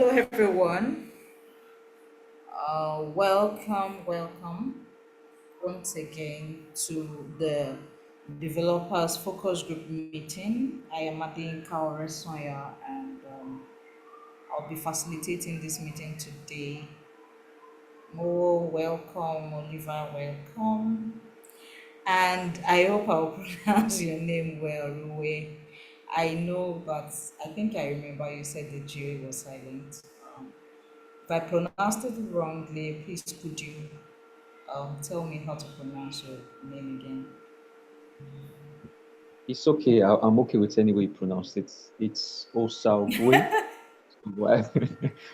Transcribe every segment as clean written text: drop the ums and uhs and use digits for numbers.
Hello, everyone. Welcome once again to the Developers Focus Group meeting. I am Adine Kaoresoya and I'll be facilitating this meeting today. Mo, welcome. Oliver, welcome. And I hope I'll pronounce your name well, Ruwe. I know, but I think I remember you said the J was silent. Um, If I pronounced it wrongly, please could you tell me how to pronounce your name again? It's okay. I'm okay with any way you pronounce it. It's Osaogwe. Well,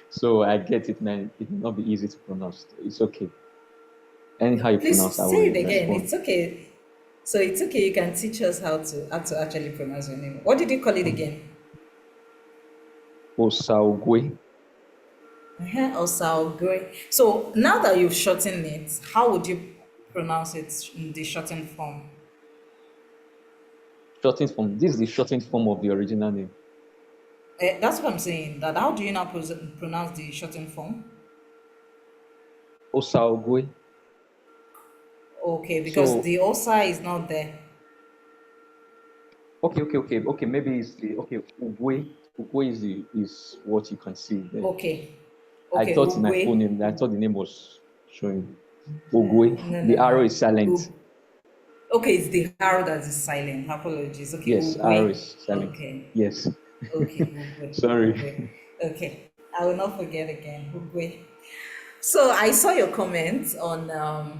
so I get it, man. It may not be easy to pronounce. It's okay. Anyhow you Please pronounce, I say will it again. respond. It's okay. So it's okay. You can teach us how to actually pronounce your name. What did you call it again? Osaogwe. Also, great. So now that you've shortened it, how would you pronounce it in the shortened form? Shortened form. This is the shortened form of the original name. That's what I'm saying. That how do you now pronounce the shortened form? Osaogwe. Okay, because So the osa is not there. okay. Maybe it's the okay. Ugwe. Ugwe is what you can see there. Okay, I okay, thought in my full Ugwe. name, I thought the name was showing. Ogwe. No, The no, arrow no. is silent. Ug- Okay, it's the R that is silent. Apologies. Okay, Yes, arrow Ugwe. is silent. Okay, Yes. okay, Ugwe. Ugwe. Sorry. Okay, I will not forget again. Ugwe. So I saw your comments on our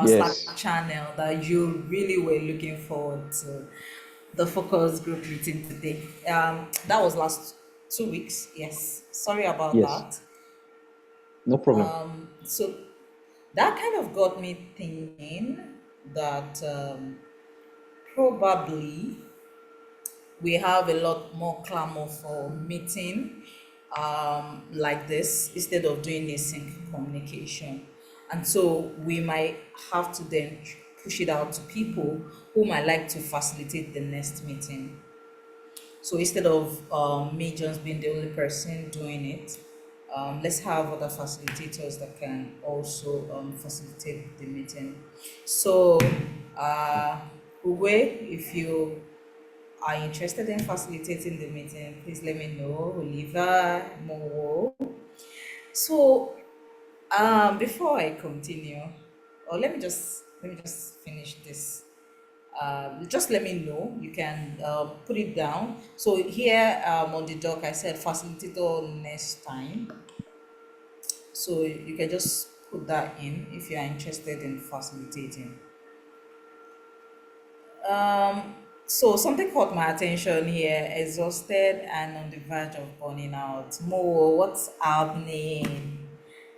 Slack Yes. channel that you really were looking forward to the focus group meeting today. That was last 2 weeks. Yes. Sorry about Yes. that. No problem. So that kind of got me thinking that probably we have a lot more clamor for meeting like this instead of doing async communication. And so we might have to then push it out to people who might like to facilitate the next meeting. So instead of me just being the only person doing it, let's have other facilitators that can also facilitate the meeting. So, uh, Uwe, if you are interested in facilitating the meeting, please let me know. Oliver, Mo. So, before I continue, or let me just finish this. Just let me know. You can put it down. So here on the doc, I said facilitator next time. So you can just put that in if you are interested in facilitating. So something caught my attention here. Exhausted and on the verge of burning out. Mo, what's happening?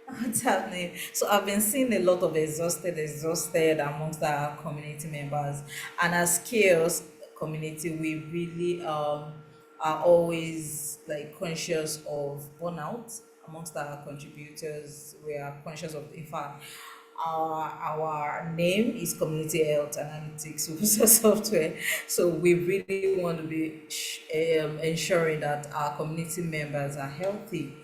What's happening? So I've been seeing a lot of exhausted amongst our community members, and as chaos community, we really are always like conscious of burnout amongst our contributors. We are conscious of, in fact, our name is Community Health Analytics Officer Software. So we really want to be ensuring that our community members are healthy.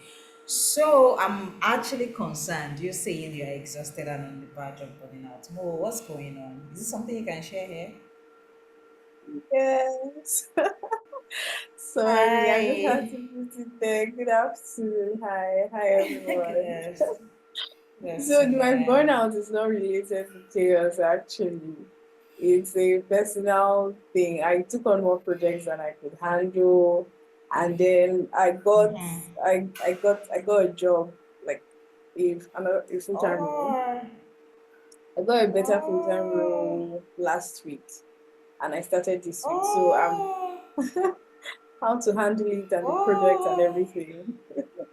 So I'm actually concerned. You're saying you're exhausted and on the verge of burning out. Mo, what's going on? Is this something you can share here? Yes. Sorry, I just had Hi. to put it there. Good afternoon. Hi, Good everyone. So my afternoon. burnout is not related to chaos actually. It's a personal thing. I took on more projects than I could handle, and then I got a job, like if another a full-time role. Oh, I got a better full-time oh, role last week, and I started this week. So I'm oh, how to handle it and the project and oh. everything. It's been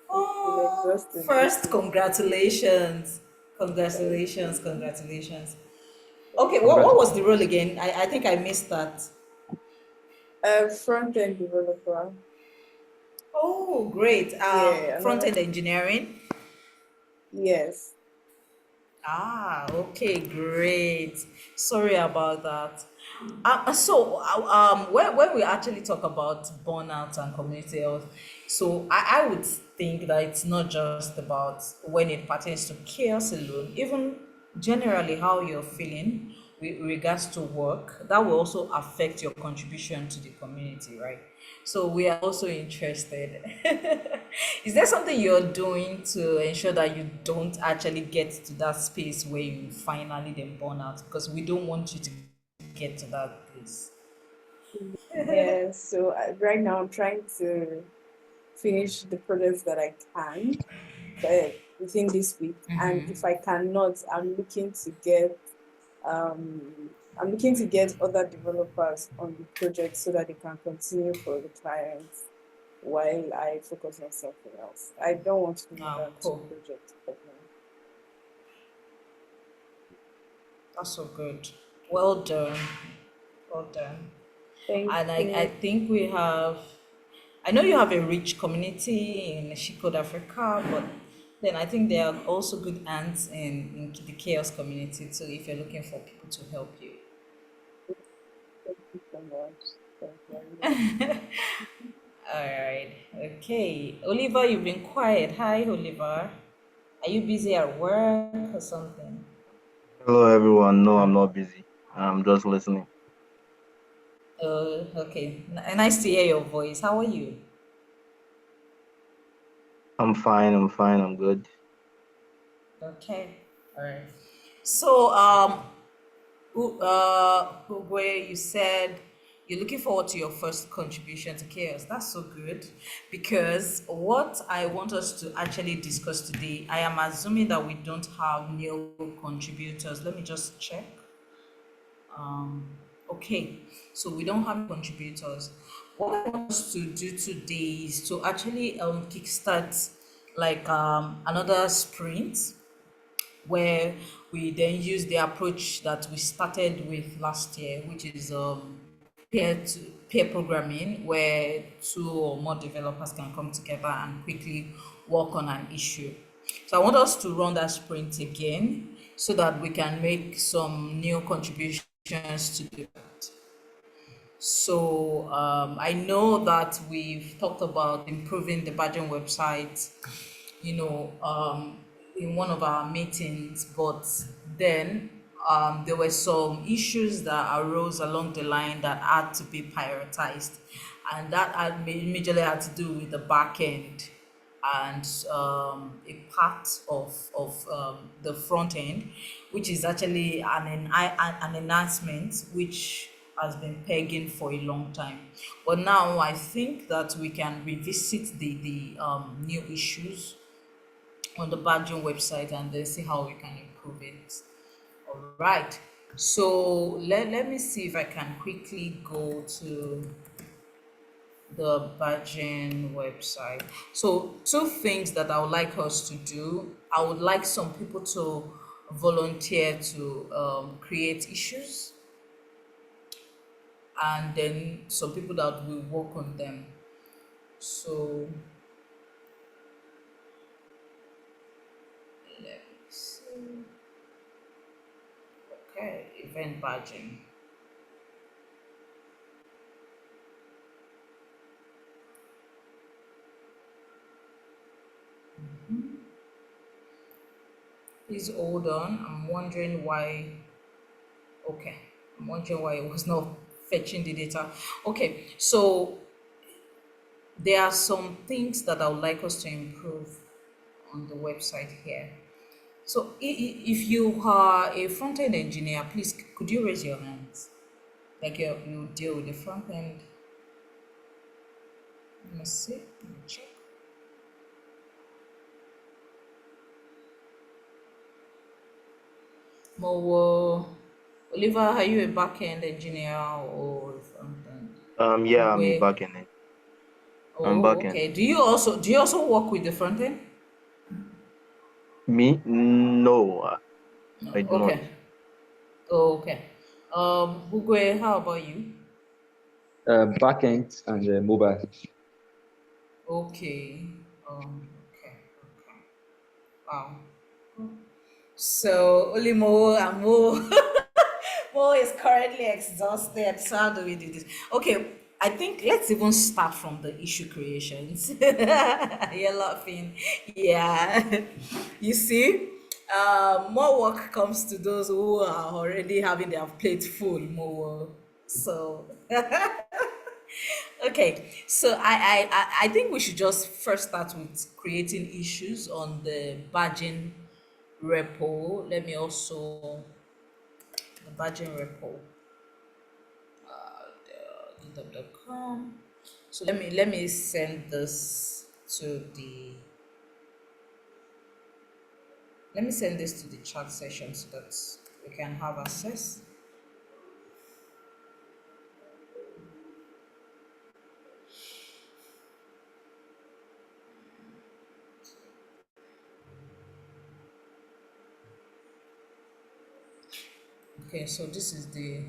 Oh, exhausting this first, week. congratulations. Thank Congratulations, you. congratulations. Okay, what was the role Congratulations. again? I think I missed that. A front-end developer. Oh, great. Yeah, Front another. end engineering. Yes. Ah, okay, great. Sorry about that. When we actually talk about burnout and community health, so I would think that it's not just about when it pertains to chaos alone, even generally how you're feeling with regards to work, that will also affect your contribution to the community, right? So we are also interested. Is there something you're doing to ensure that you don't actually get to that space where you finally then burn out? Because we don't want you to get to that place. Yeah, so right now I'm trying to finish the projects that I can within this week, and if I cannot, I'm looking to get other developers on the project so that they can continue for the clients while I focus on something else. I don't want to do more than two Cool. projects right now. That's so good. Well done. Well done. Thank And I you. think we have, I know you have a rich community in Shikod Africa, but then I think there are also good ants in the chaos community too if you're looking for people to help you. Thank you so much. Thank you. I really All right. Okay. Oliver, you've been quiet. Hi, Oliver. Are you busy at work or something? Hello, everyone. No, I'm not busy. I'm just listening. Okay. Nice to hear your voice. How are you? I'm fine. I'm fine. I'm good. Okay. All right. So, where you said you're looking forward to your first contribution to chaos. That's so good because what I want us to actually discuss today, I am assuming that we don't have new contributors. Let me just check. Okay, so we don't have contributors. What I want us to do today is to actually kickstart like another sprint where we then use the approach that we started with last year, which is peer programming, where two or more developers can come together and quickly work on an issue. So I want us to run that sprint again so that we can make some new contributions to the. So I know that we've talked about improving the badging website, in one of our meetings, but then there were some issues that arose along the line that had to be prioritized, and that majorly had to do with the back end and a part of the front end, which is actually an enhancement which has been pegging for a long time. But now I think that we can revisit the new issues on the badging website and then see how we can improve it. All right. So let me see if I can quickly go to the badging website. So two things that I would like us to do. I would like some people to volunteer to create issues, and then some people that will work on them. So let me see. Okay, event badging. Please hold on. I'm wondering why. Okay, I'm wondering why it was not fetching the data. Okay, so there are some things that I would like us to improve on the website here. So if you are a front-end engineer, please could you raise your hands? Like you deal with the front end. Let me see. Let me check. Mowo, Oliver, are you a back-end engineer or a front-end? Yeah, I'm a Where? backend. I'm Oh, backend. okay. Do you also work with the front end? Me? No, No. I do not. Okay. Oh, okay. Bugwe, how about you? Backend and mobile. Okay. Okay. Okay. Wow. So Olimo and Mo Mo is currently exhausted. So how do we do this? Okay, I think let's even start from the issue creations. You're laughing. Yeah. You see, more work comes to those who are already having their plate full. More. So okay, so I think we should just first start with creating issues on the badging repo. Let me also the badging repo github.com. So let me send this to the let me send this to the chat session so that we can have access. Okay, so this is the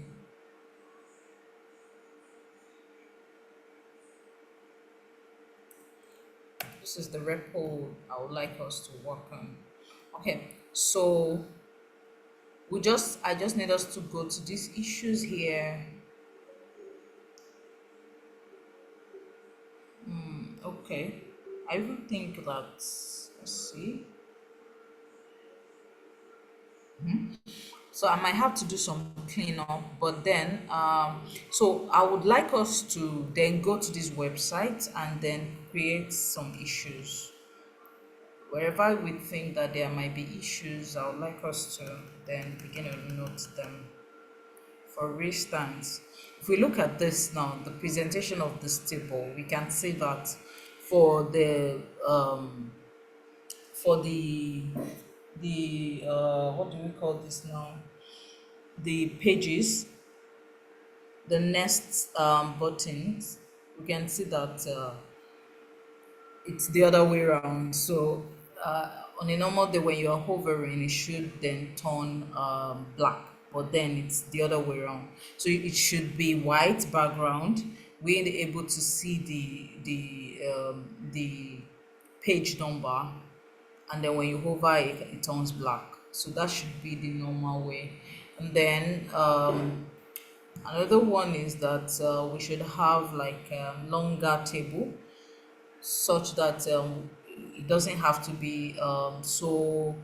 repo I would like us to work on. Okay, so I just need us to go to these issues here. Okay, I even think that let's see. So I might have to do some cleanup, but then so I would like us to then go to this website and then create some issues. Wherever we think that there might be issues, I would like us to then begin to note them. For instance, if we look at this now, the presentation of this table, we can see that for the what do we call this now? The pages, the next buttons, we can see that it's the other way around. So on a normal day when you are hovering, it should then turn black, but then it's the other way around. So it should be white background. We're able to see the page number, and then when you hover it turns black. So that should be the normal way. And then another one is that we should have like a longer table such that it doesn't have to be so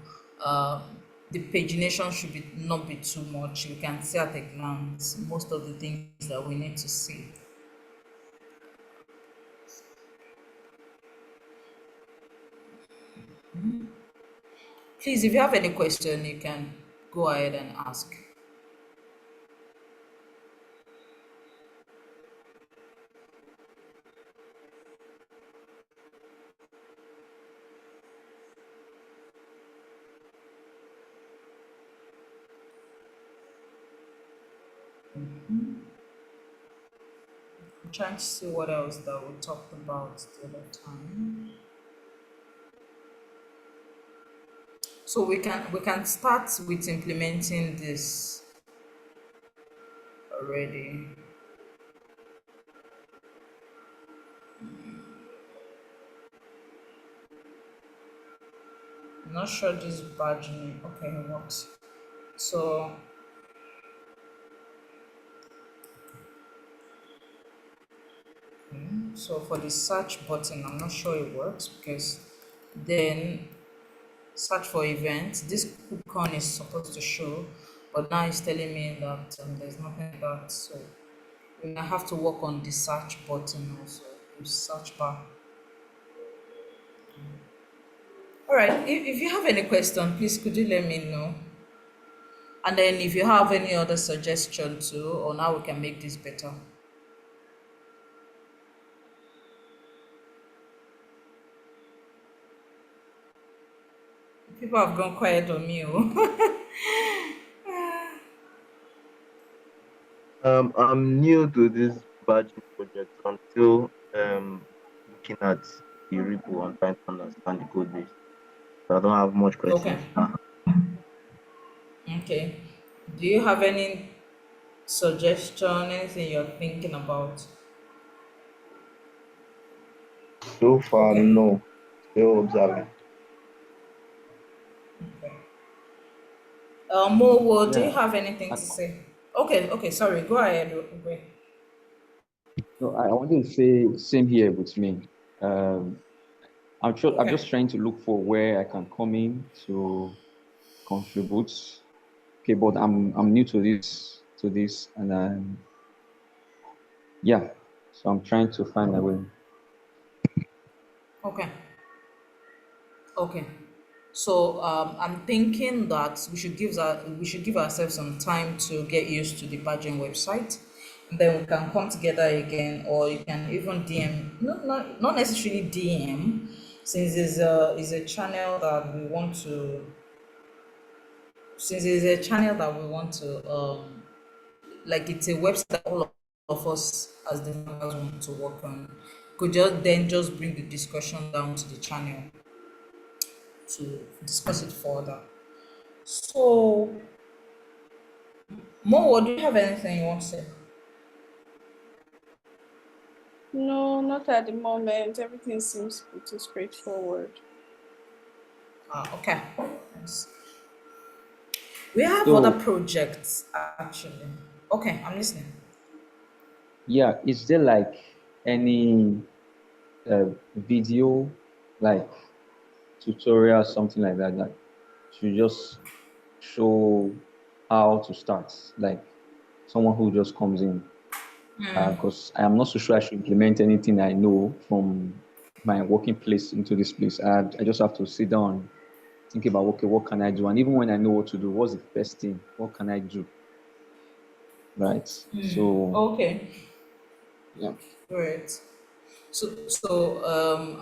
the pagination should be not be too much. We can see at a glance most of the things that we need to see. Please, if you have any question, you can go ahead and ask. I'm trying to see what else that we talked about the other time. So we can start with implementing this already. I'm not sure this badge name. Okay, it works. So so for the search button, I'm not sure it works because then search for events. This coupon is supposed to show, but now it's telling me that there's nothing like that. So we might have to work on the search button also, the search bar. All right. If you have any question, please could you let me know? And then if you have any other suggestion too on how we can make this better. People have gone quiet on me. Oh. I'm new to this badging project, so I'm still looking at the repo and trying to understand the code base. So I don't have much Okay. questions. Okay. Do you have any suggestion, anything you're thinking about? So far, Okay. no. Still observing. Okay. Mowo, do you Yeah, have anything I, to say? Okay, okay, sorry. Go ahead. Wait. So I wanted to say same here with me. Um, I'm Okay, just trying to look for where I can come in to contribute. Okay, but I'm new to this, and yeah, so I'm trying to find my way. okay, okay. So I'm thinking that we should give ourselves some time to get used to the badging website, and then we can come together again, or you can even DM. Not necessarily DM, since is a channel that we want to. Since it's a channel that we want to like it's a website that all of us as developers want to work on. Could just bring the discussion down to the channel to discuss it further. So, Mo, do you have anything you want to say? No, not at the moment. Everything seems pretty straightforward. Okay. Yes. We have other So projects actually. Okay, I'm listening. yeah, is there like any video, like tutorial, something like that, that to just show how to start, like someone who just comes in? Because I am not so sure I should implement anything I know from my working place into this place. I just have to sit down, think about, okay, what can I do? And even when I know what to do, what's the first thing? What can I do? Right. So Okay, yeah. great.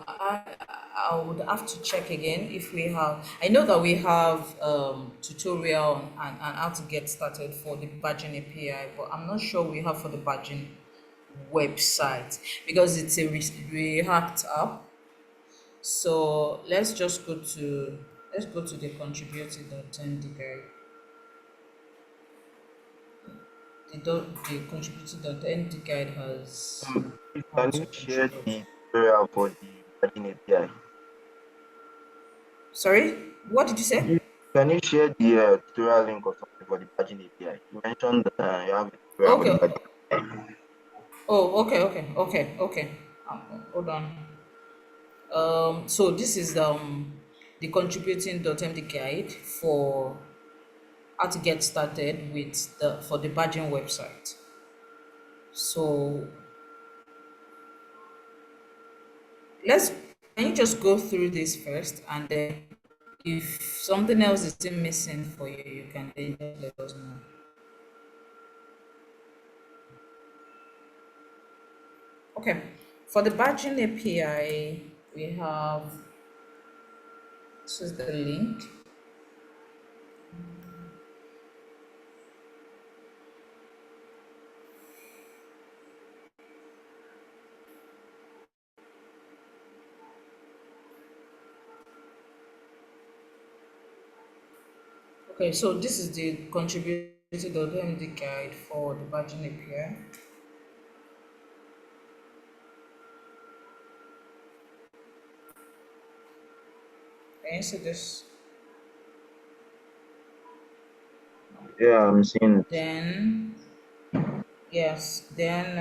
I would have to check again if we have. I know that we have tutorial and how to get started for the badging API, but I'm not sure we have for the badging website because it's a React app. So let's go to the contributed.md guide. The contributed.md guide has Please, how can to you share contribute. the tutorial for the badging API? Sorry, what did you say? Please, can you share the tutorial link or something for the badging API? You mentioned you have a tutorial for the Okay. badging API. Oh, okay. Hold on. So this is the contributing.md guide for how to get started with the for the badging website. So let's can you just go through this first, and then if something else is still missing for you, you can then just let us know. Okay. For the badging API, we have this is the link. Okay, so this is the contributed.md guide for the badging API. Can you see this? Yeah, I'm seeing it. Then yes, then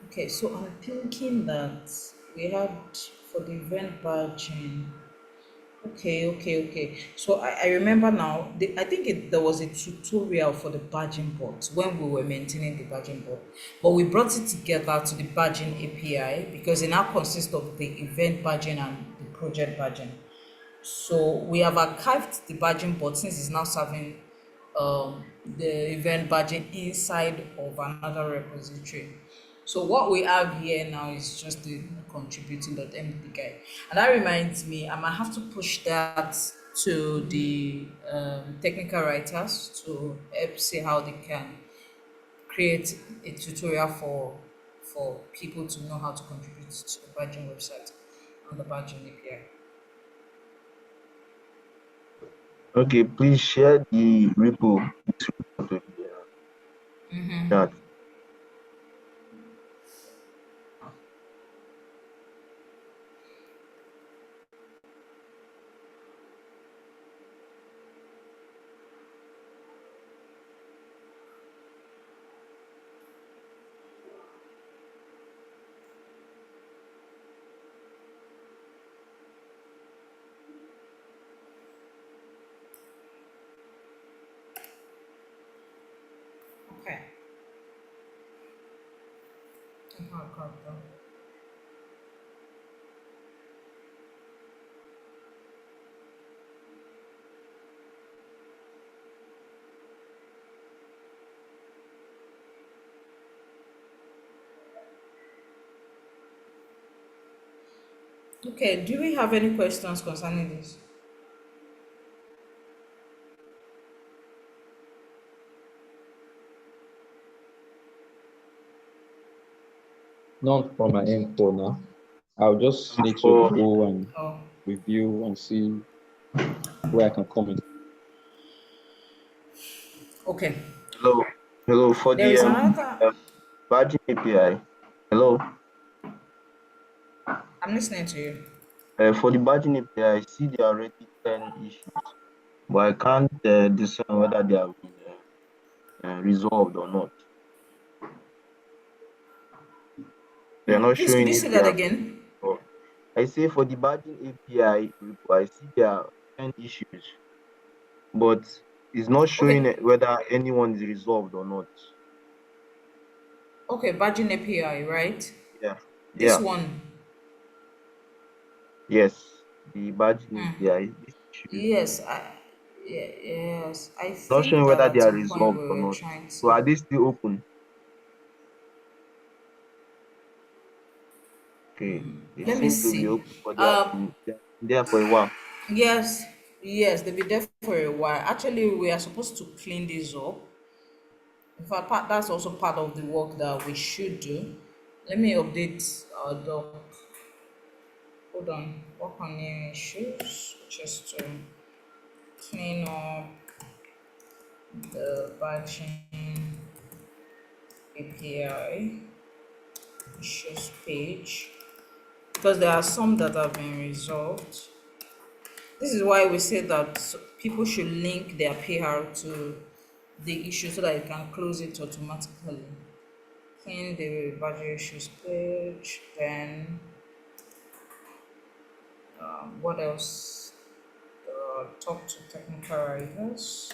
okay, so I'm thinking that we had for the event badging. Okay. So I remember now. I think there was a tutorial for the badging bot when we were maintaining the badging bot, but we brought it together to the badging API because it now consists of the event badging and the project badging. So we have archived the badging bot since it's now serving the event badging inside of another repository. So what we have here now is just the contributing.md guide. And that reminds me, I might have to push that to the technical writers to help see how they can create a tutorial for people to know how to contribute to the badging website on the badging API. Okay, please share the repo to the chat. Oh, God, no. Okay, do we have any questions concerning this? Not from my end for now. I'll just need to For go and Oh, review and see where I can comment. okay. hello, hello for There the is another. badging API. Hello, I'm listening to you. for the badging API, I see there are already 10 issues, but I can't discern whether they have been resolved or not. They are not Please, could showing you if say they that have again? been resolved. I say for the badging API repo, I see there are 10 issues, but it's not showing Okay, whether anyone is resolved or not. okay, Virgin API, right? Yeah, This yeah, one. yes. The badging API, these issues, Yes, yes. I not think showing that whether they at are some point resolved we or were not. trying So to. are they still open? Okay, they Let me seem to be see. open, but Um, they have been there for a while. yes, yes, they've been there for a while. Actually, we are supposed to clean this up. In fact, that's also part of the work that we should do. Let me update our doc. Hold on. Work on new issues, which is to clean up the batching API issues page because there are some that have been resolved. This is why we say that people should link their PR to the issue so that you can close it automatically. Clean the budget issues page, then what else? Talk to technical writers.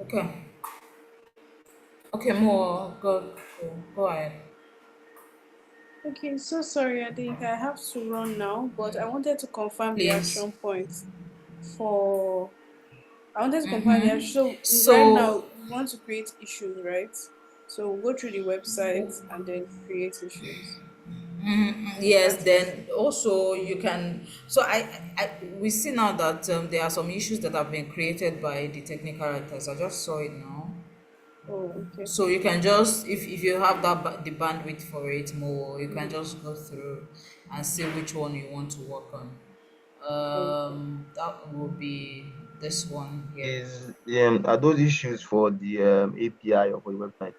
Okay, okay, more. Go ahead, Okay, so sorry, I think I have to run now, but I wanted to confirm the please. action points for I wanted to confirm the action. So right now So we want to create issues, right? So we'll go through the website and then create issues. Is yes, that it? then also you can. So we see now that there are some issues that have been created by the technical writers. I just saw it now. Oh, okay. So you can just, if you have the bandwidth for it more, you can just go through and see which one you want to work on. Okay. That will be this one here. Is are those issues for the API or for the website?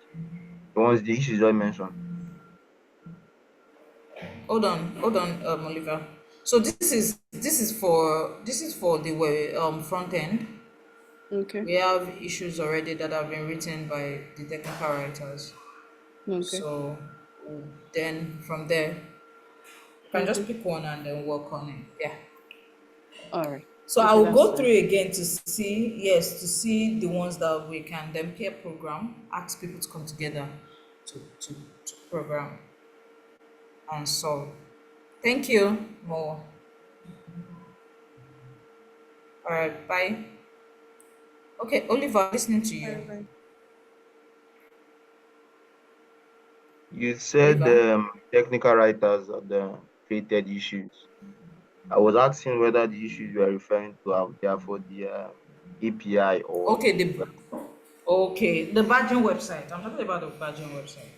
The ones the issues I mentioned. Hold on, Oliver. So this is for the front end. Okay. We have issues already that have been written by the technical writers. Okay. So then from there, you can just Okay. pick one and then work on it. Yeah. All right. So I Okay, will that's go fine. through again to see, yes, to see the ones that we can then peer program, ask people to come together to program and solve. Thank you. More. All right. Bye. Okay, Oliver, listening to All you. right, bye. You said Oliver. technical writers are the created issues. I was asking whether the issues you are referring to are there for the API or Okay, well, the badging website. I'm talking about the badging website.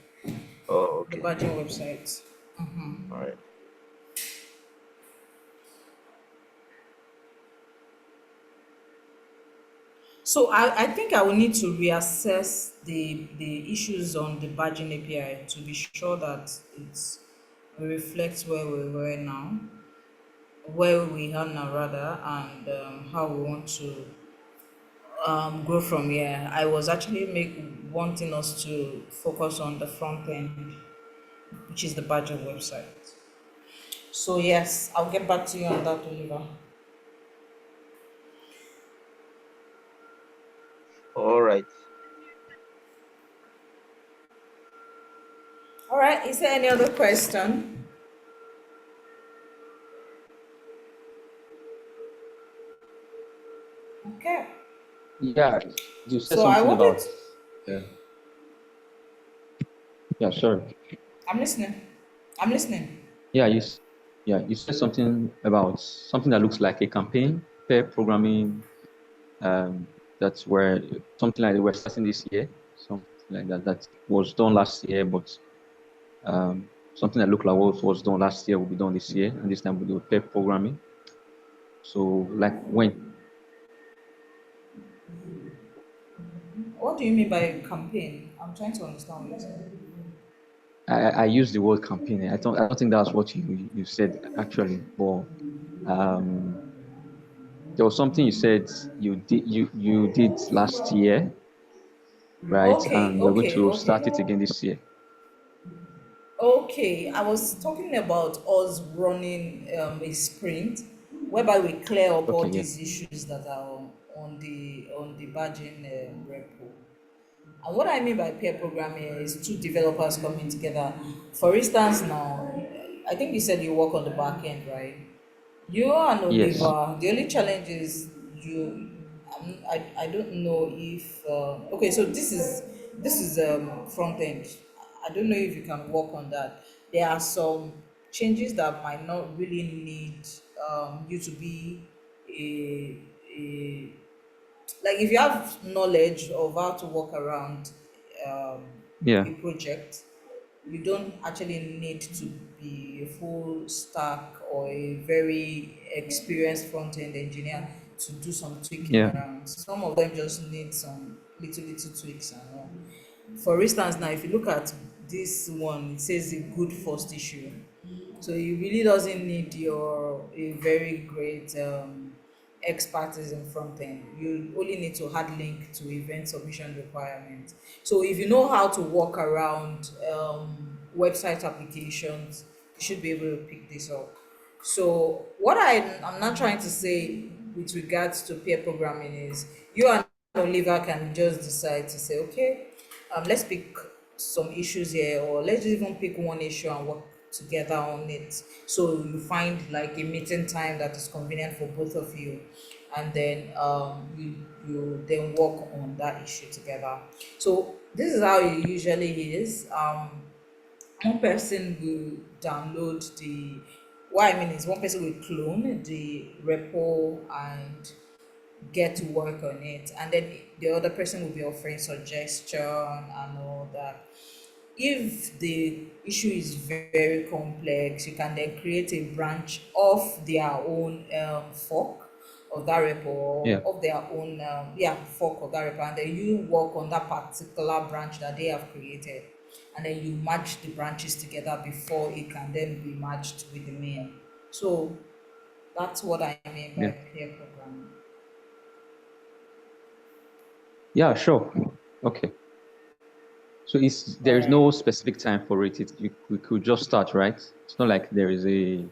oh The okay. badging website. All right. So I think I will need to reassess the issues on the badging API to be sure that it's it reflects where we were now, where we are now rather, and how we want to grow from here. I was actually wanting us to focus on the front end, which is the badging website. So yes, I'll get back to you on that, Oliver. All right. All right. Is there any other question? Okay. Yeah, you said So I something wanted. about. Yeah, yeah, sorry. I'm listening. I'm listening. Yeah, yeah, you said something about something that looks like a campaign, pair programming. That's where something like we're starting this year, something like that. That was done last year, but something that looked like what was done last year will be done this year, and this time we'll do pair programming. So, like when What do you mean by campaign? I'm trying to understand what you're saying. I use the word campaign, I don't think that's what you said actually, but um, there was something you said you did last year, right? Okay, And we're going okay, to start it okay. again this year. Okay, I was talking about us running a sprint whereby we clear up all Okay, yeah, these issues that are on the badging repo. And what I mean by pair programming is two developers coming together. For instance, now, I think you said you work on the back end, right? You and yes, Oliver, the only challenge is I don't know if okay, so this is front end. I don't know if you can work on that. There are some changes that might not really need you to be a like if you have knowledge of how to work around um, yeah, a project, you don't actually need to be a full stack or a very experienced front end engineer to do some tweaking yeah, around. Some of them just need some little tweaks and all. For instance, now if you look at this one, it says a good first issue. So it really doesn't need your a very great expertise in front end. You only need to hard link to event submission requirements. So if you know how to work around website applications, you should be able to pick this up. So what I'm not trying to say with regards to peer programming is you and Oliver can just decide to say, okay, let's pick some issues here, or let's even pick one issue and work together on it. So you find like a meeting time that is convenient for both of you, and then you then work on that issue together. So this is how it usually is. One person will download the what I mean is one person will clone the repo and get to work on it, and then the other person will be offering suggestion and all that. If the issue is very complex, you can then create a branch of their own fork of that repo, or yeah, of their own fork of that repo, and then you work on that particular branch that they have created, and then you match the branches together before it can then be matched with the main. So that's what I mean by yeah, pair programming. yeah, sure. Okay. So All there is right. no specific time for it. We could just start, right? It's not like there is like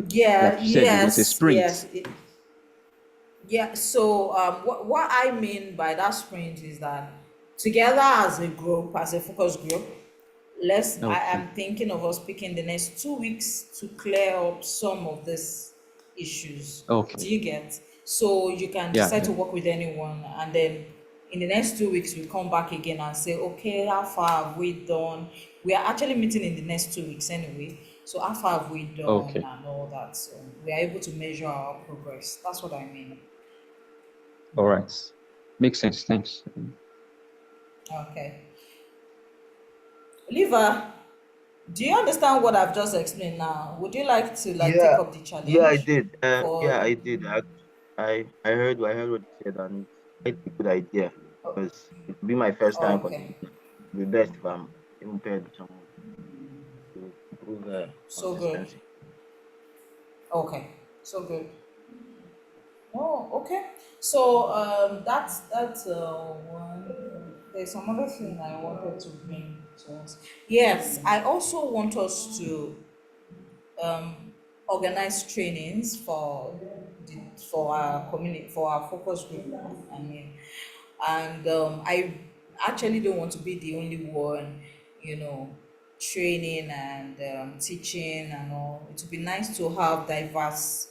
Yeah, you said, it's a yes, sprint. yes. Yeah, so what I mean by that sprint is that together as a group, as a focus group, I Okay, am thinking of us picking the next 2 weeks to clear up some of these issues. okay, Do you get? So you can yeah, decide yeah, to work with anyone, and then in the next 2 weeks, we come back again and say, okay, how far have we done? We are actually meeting in the next 2 weeks anyway. So how far have we done okay, and all that? So we are able to measure our progress. That's what I mean. all right, makes sense. Thanks. Okay. Oliver, do you understand what I've just explained now? Would you like to like take Yeah, up the yeah, I challenge did. Yeah, for I did. I heard what you said on it. quite a good idea because it will be my first time Okay, contributing. It will be best if I'm even paired with someone to improve so good. consistency. Okay, so good. Oh, okay. So that's one. There's some other thing I wanted to bring to us. Yes, I also want us to organize trainings for our community, for our focus group. I mean, and I actually don't want to be the only one, you know, training and teaching and all. It would be nice to have diverse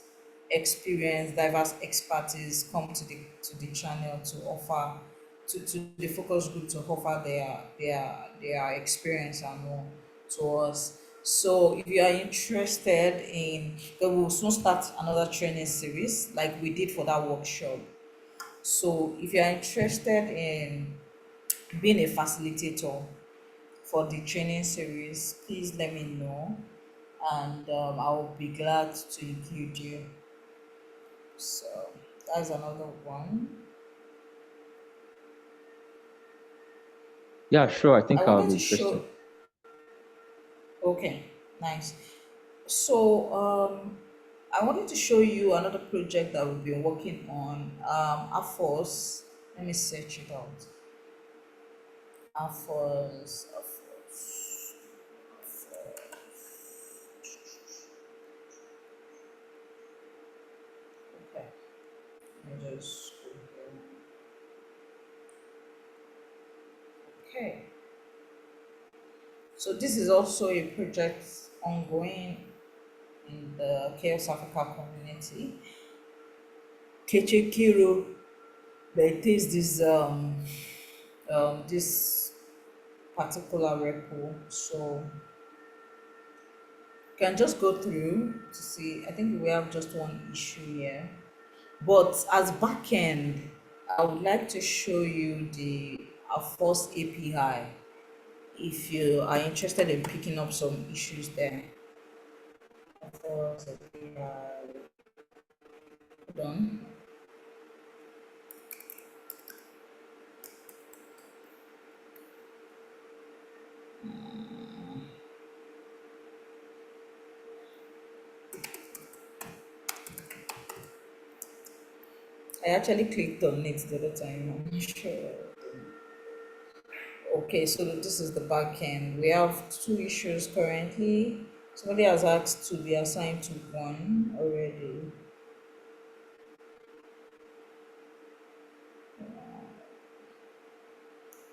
experience, diverse expertise come to the channel to offer to the focus group to offer their experience and all to us. So if you are interested in, then we'll soon start another training series like we did for that workshop. So if you are interested in being a facilitator for the training series, please let me know, and I will be glad to include you. So that's another one. Yeah, sure. I I think I'll wanted be to interested. show. Okay, nice. So I wanted to show you another project that we've been working on. AFOS. Let me search it out. AFOS. AFOS. Okay. Let me just go here. Okay. So this is also a project ongoing in the Chaos Africa community. Kechekiro, but it is this particular repo. So you can just go through to see. I think we have just one issue here. But as backend, I would like to show you the first API if you are interested in picking up some issues there. First API done. I actually clicked on it the other time. I'm not sure. Okay, so this is the back end. We have two issues currently. Somebody has asked to be assigned to one already.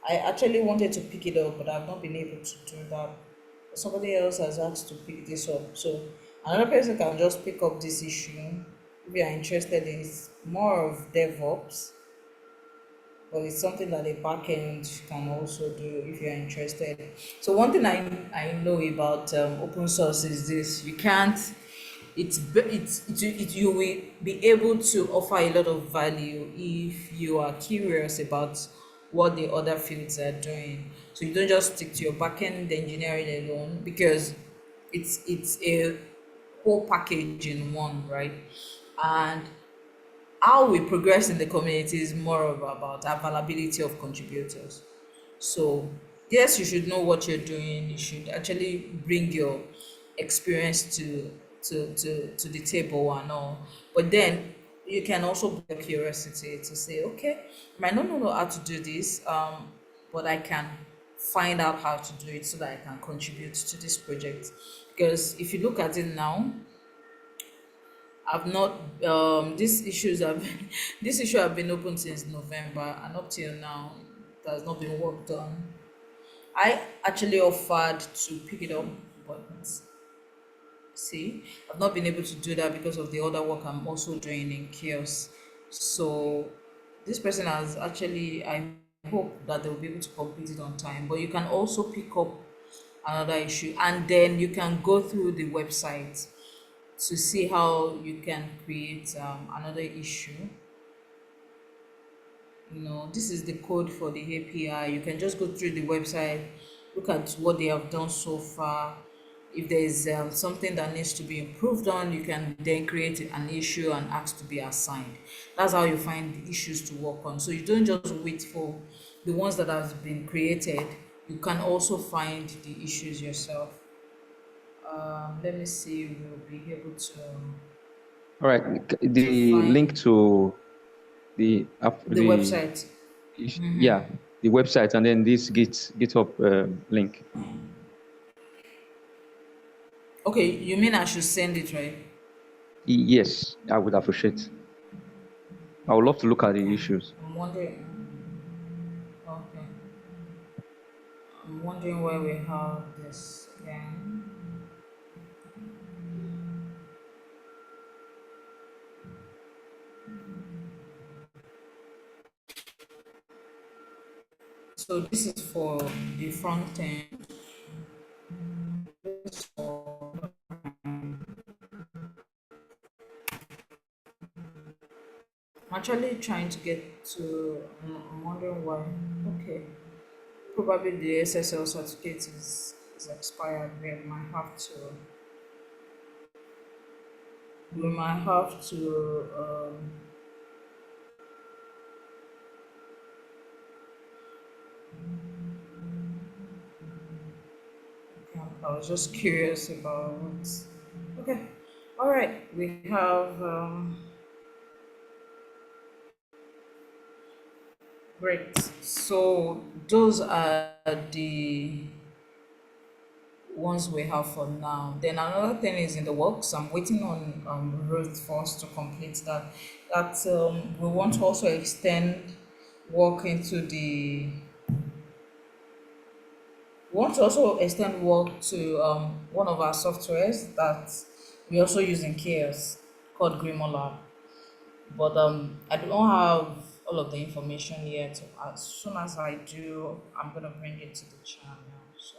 I actually wanted to pick it up, but I've not been able to do that. Somebody else has asked to pick this up. So another person can just pick up this issue if you are interested in it's more of DevOps, but it's something that a backend can also do if you're interested. So one thing I know about open source is this: you can't. You will be able to offer a lot of value if you are curious about what the other fields are doing. So you don't just stick to your backend engineering alone because it's a whole package in one, right? And how we progress in the community is more of about availability of contributors. So yes, you should know what you're doing. You should actually bring your experience to the table and all. But then you can also bring your curiosity to say, okay, I might not know how to do this, but I can find out how to do it so that I can contribute to this project. Because if you look at it now, I've not these issues have this issue have been open since November and up till now it has not been worked on. I actually offered to pick it up, but see, I've not been able to do that because of the other work I'm also doing in chaos. So this person has actually I hope that they'll be able to complete it on time. But you can also pick up another issue and then you can go through the website to see how you can create another issue. This is the code for the API. You can just go through the website, look at what they have done so far, If there's something that needs to be improved on, you can then create an issue and ask to be assigned. That's how you find the issues to work on. So you don't just wait for the ones that have been created. You can also find the issues yourself. Let me see if we'll be able All right. to The link find to the the website. yeah, the website, and then this GitHub link. Okay, you mean I should send it, right? Yes, I would appreciate. I would love to look at the Okay. issues. I'm wondering. Okay. I'm wondering why we have this again. So this is for the front end. This is for, I'm actually trying to get to. I'm wondering why. Okay. Probably the SSL certificate is expired. We might have to yeah, I was just curious about what. Okay. All right. We have great. So those are the ones we have for now. Then another thing is in the works. I'm waiting on Ruth for us to complete that. That we want to also extend work into the. We want to also extend work to one of our softwares that we also use in CHAOSS called Grimoire. But I don't have all of the information yet. As soon as I do, I'm gonna bring it to the channel. So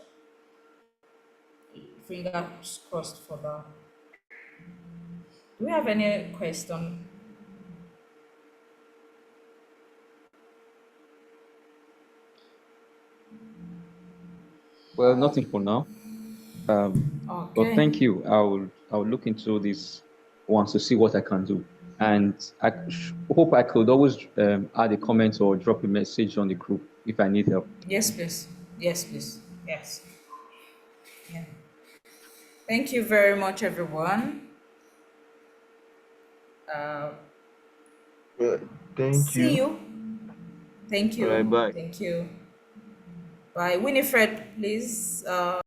fingers crossed for that. Do we have any question? Well, nothing for now. But Okay. thank you. I'll look into this once to see what I can do, and I hope I could always add a comment or drop a message on the group if I need help. Yes, please. Yes, please. Yes. Yeah. Thank you very much, everyone. Uh, Yeah, thank See you. you. Thank All right, you. bye. Thank you. Bye. Winifred, please.